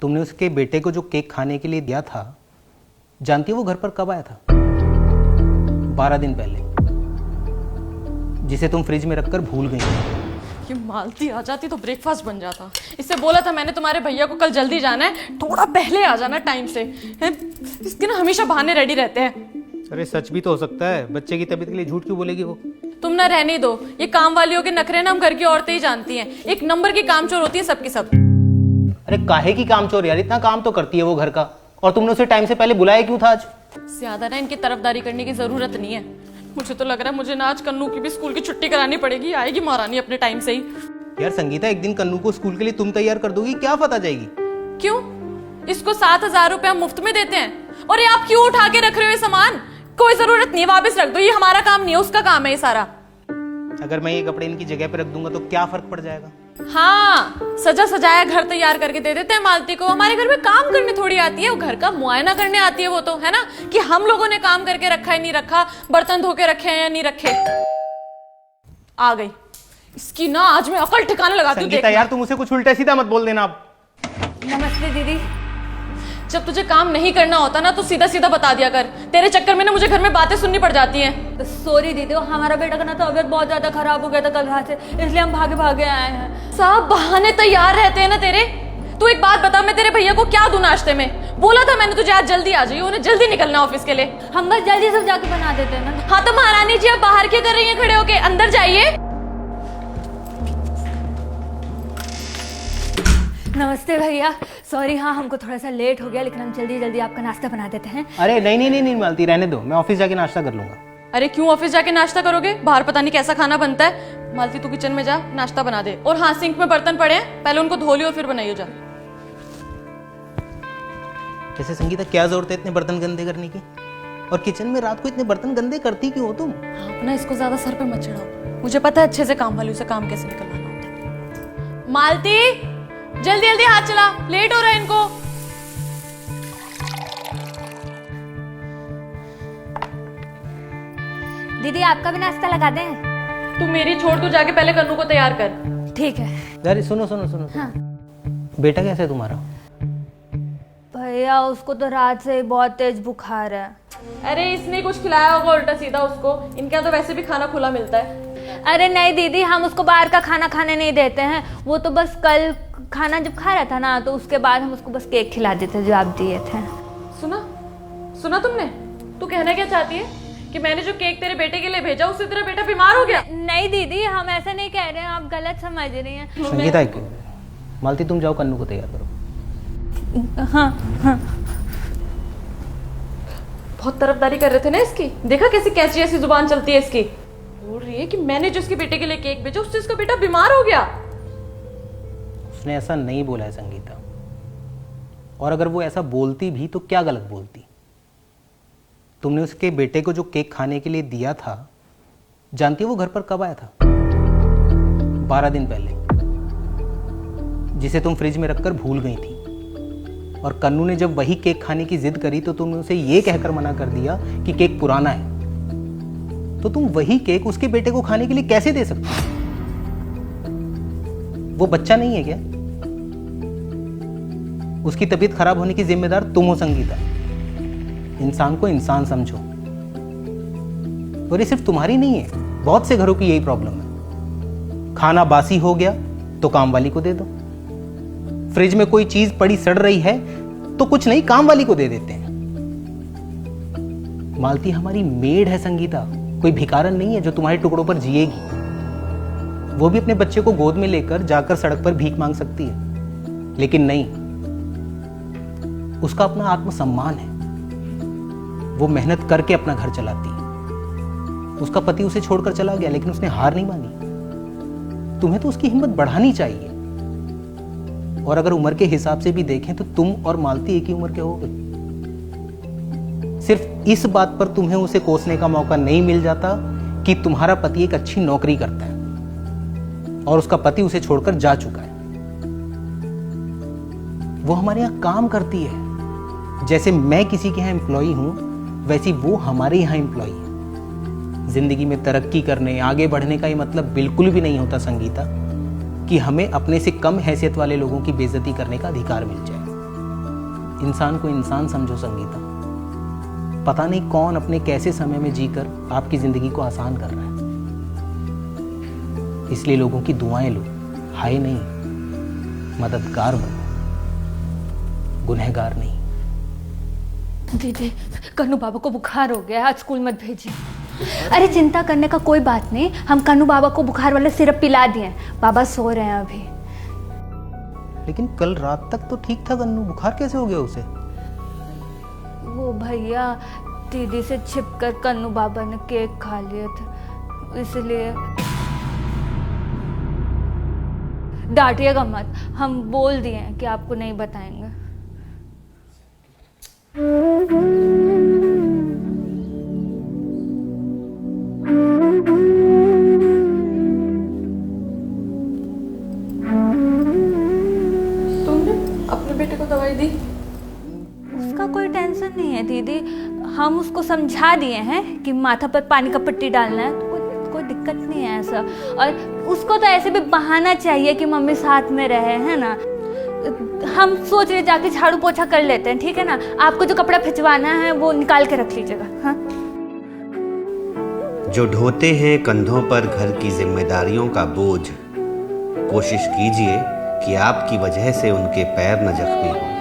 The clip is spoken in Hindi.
तुमने उसके बेटे को जो केक खाने के लिए दिया था, जानती हो वो घर पर कब आया था? 12 दिन पहले, जिसे तुम फ्रिज में रखकर भूल गई। ये मालती आ जाती तो ब्रेकफास्ट बन जाता। इससे बोला था मैंने तुम्हारे भैया को कल जल्दी जाना है, थोड़ा पहले आ जाना टाइम से। इसके ना हमेशा बहाने रेडी रहते हैं। अरे सच भी तो हो सकता है, बच्चे की तबीयत के लिए झूठ क्यों बोलेगी वो? तुम ना रहने दो, ये काम वालियों के नखरे ना हम घर की औरतें ही जानती हैं। एक नंबर की कामचोर होती है सबकी सब। अरे काहे की कामचोर यार, इतना काम तो करती है वो घर का, और तुमने उसे टाइम से पहले बुलाया क्यों था आज? ज्यादा ना इनकी तरफदारी करने की जरूरत नहीं है। मुझे तो लग रहा है मुझे ना आज कन्नू की भी स्कूल की छुट्टी करानी पड़ेगी। आएगी महारानी अपने टाइम से ही। यार संगीता, एक दिन कन्नू को स्कूल के लिए तुम तैयार कर दोगी, क्या पता जाएगी? क्यों? इसको 7,000 रुपए हम मुफ्त में देते हैं और ये आप क्यों उठा के रख रहे हो ये सामान? कोई जरूरत नहीं, वापस रख दो। ये हमारा काम नहीं है, उसका काम है ये सारा। अगर मैं ये कपड़े इनकी जगह पे रख दूंगा तो क्या फर्क पड़ जाएगा? हाँ, सजा सजाया घर तैयार करके दे देते हैं मालती को। हमारे घर में काम करने थोड़ी आती है, वो घर का मुआयना करने आती है वो तो, है ना? कि हम लोगों ने काम करके रखा है नहीं रखा, बर्तन धो के रखे हैं या नहीं रखे। आ गई इसकी ना, आज मैं अकल ठिकाने लगाती हूँ। संगीता यार, तुम उसे कुछ उल्टा सीधा मत बोल देना अब। नमस्ते दीदी। जब तुझे काम नहीं करना होता ना तो सीधा सीधा बता दिया कर। तेरे चक्कर में ना मुझे घर में बातें सुननी पड़ जाती हैं। सॉरी दीदी, हमारा बेटा का ना तबीयत बहुत ज्यादा खराब हो गया था कल रात से, इसलिए हम भागे भागे आए हैं। सब बहाने तैयार रहते हैं ना तेरे। तू एक बात बता, मैं तेरे भैया को क्या दूं नाश्ते में? बोला था मैंने तुझे आज जल्दी आ जाइए, उन्हें जल्दी निकलना ऑफिस के लिए। हम बस जल्दी सब जाके बना देते हैं ना। हाँ तो महारानी जी, आप बाहर क्या कर रही हैं खड़े होके? अंदर जाइए। नमस्ते भैया, सॉरी। हाँ, हमको थोड़ा सा लेट हो गया, लेकिन हम जल्दी जल्दी आपका नाश्ता बना देते हैं। अरे नहीं नहीं नहीं नहीं मालती, रहने दो, मैं ऑफिस जाके नाश्ता कर लूंगा। अरे क्यों ऑफिस जाके नाश्ता करोगे? बाहर पता नहीं कैसा खाना बनता है। मालती तू किचन में जा, नाश्ता बना दे। और हाँ, सिंक में बर्तन पड़े हैं, पहले उनको धो लियो फिर बनाइयो जा। जैसे संगीता, क्या जरूरत है इतने बर्तन गंदे करने की? और किचन में रात को इतने बर्तन गंदे करती क्यों हो तुम? हाँ, अपना इसको ज्यादा सर पे मत चढ़ाओ। मुझे पता है अच्छे से काम वाली से काम कैसे निकलवाना होता है। मालती जल्दी जल्दी हाथ चला, लेट हो रहा है इनको। दीदी आपका भी नाश्ता लगा दें? तू मेरी छोड़, तू जाके पहले कन्नू को तैयार कर। ठीक है। अरे सुनो सुनो सुनो, हाँ। बेटा कैसा है तुम्हारा? भैया उसको तो रात से ही बहुत तेज बुखार है। अरे इसने कुछ खिलाया होगा उल्टा सीधा उसको। इनका तो वैसे भी खाना खुला मिलता है। अरे नहीं दीदी, हम उसको बाहर का खाना खाने नहीं देते हैं। वो तो बस कल खाना जब खा रहा था ना, तो उसके बाद हम उसको बस केक खिला देते जो आप दिए थे। सुना तुमने? तू कहना क्या चाहती है कि मैंने जो केक तेरे बेटे के लिए भेजा उससे तेरा बेटा बीमार हो गया? नहीं दीदी, हम ऐसा नहीं कह रहे हैं, आप गलत समझ रही हैं। संगीता, मालती तुम जाओ, कन्नू को तैयार करो। हाँ हाँ। बहुत तरफदारी कर रहे थे ना इसकी। देखा कैसी कैसी ऐसी जुबान चलती है इसकी। बोल रही है कि मैंने जो इसके बेटे के लिए केक भेजा उससे इसका बेटा बीमार हो गया। उसने ऐसा नहीं बोला है संगीता, और अगर वो ऐसा बोलती भी तो क्या गलत बोलती? तुमने उसके बेटे को जो केक खाने के लिए दिया था, जानती हो वो घर पर कब आया था? 12 दिन पहले, जिसे तुम फ्रिज में रखकर भूल गई थी। और कन्नू ने जब वही केक खाने की जिद करी तो तुमने उसे ये कहकर मना कर दिया कि केक पुराना है। तो तुम वही केक उसके बेटे को खाने के लिए कैसे दे सकती हो? वो बच्चा नहीं है क्या? उसकी तबीयत खराब होने की जिम्मेदार तुम हो संगीता। इंसान को इंसान समझो। और ये सिर्फ तुम्हारी नहीं है, बहुत से घरों की यही प्रॉब्लम है। खाना बासी हो गया तो काम वाली को दे दो। फ्रिज में कोई चीज पड़ी सड़ रही है तो कुछ नहीं, काम वाली को दे देते हैं। मालती हमारी मेड है संगीता, कोई भिखारन नहीं है जो तुम्हारे टुकड़ों पर जिएगी। वो भी अपने बच्चे को गोद में लेकर जाकर सड़क पर भीख मांग सकती है, लेकिन नहीं, उसका अपना आत्मसम्मान है। वो मेहनत करके अपना घर चलाती है। उसका पति उसे छोड़कर चला गया, लेकिन उसने हार नहीं मानी। तुम्हें तो उसकी हिम्मत बढ़ानी चाहिए। और अगर उम्र के हिसाब से भी देखें तो तुम और मालती एक ही उम्र के हो गए। सिर्फ इस बात पर तुम्हें उसे कोसने का मौका नहीं मिल जाता कि तुम्हारा पति एक अच्छी नौकरी करता है और उसका पति उसे छोड़कर जा चुका है। वो हमारे यहां काम करती है। जैसे मैं किसी के यहां एम्प्लॉई हूं, वैसी वो हमारे यहां एम्प्लॉई है। जिंदगी में तरक्की करने, आगे बढ़ने का ये मतलब बिल्कुल भी नहीं होता संगीता कि हमें अपने से कम हैसियत वाले लोगों की बेइज्जती करने का अधिकार मिल जाए। इंसान को इंसान समझो संगीता। पता नहीं कौन अपने कैसे समय में जीकर आपकी जिंदगी को आसान कर रहा है। इसलिए लोगों की दुआएं लो, हाय नहीं, मददगार बनो, गुनहगार नहीं। दीदी, कन्नू बाबा को बुखार हो गया है, आज स्कूल मत भेजिए। अरे चिंता करने का कोई बात नहीं, हम कन्नू बाबा को बुखार वाला सिरप पिला दिए, बाबा सो रहे हैं अभी। लेकिन कल रात तक तो ठीक था गन्नू, बुखार कैसे हो गया उसे? वो भैया दीदी से छिपकर कन्नू बाबा ने केक खा लिया था, इसलिए। डांटिएगा मत, हम बोल दिए हैं कि आपको नहीं बताएंगे। तुमने अपने बेटे को दवाई दी? उसका कोई टेंशन नहीं है दीदी, हम उसको समझा दिए हैं कि माथा पर पानी का पट्टी डालना है, तो कोई दिक्कत नहीं है ऐसा। और उसको तो ऐसे भी बहाना चाहिए कि मम्मी साथ में रहे, है ना। हम सोच रहे जाके झाड़ू पोछा कर लेते हैं, ठीक है ना। आपको जो कपड़ा खिंचवाना है वो निकाल के रख लीजिएगा। हाँ, जो ढोते हैं कंधों पर घर की जिम्मेदारियों का बोझ, कोशिश कीजिए कि आपकी वजह से उनके पैर न जख्मी हों।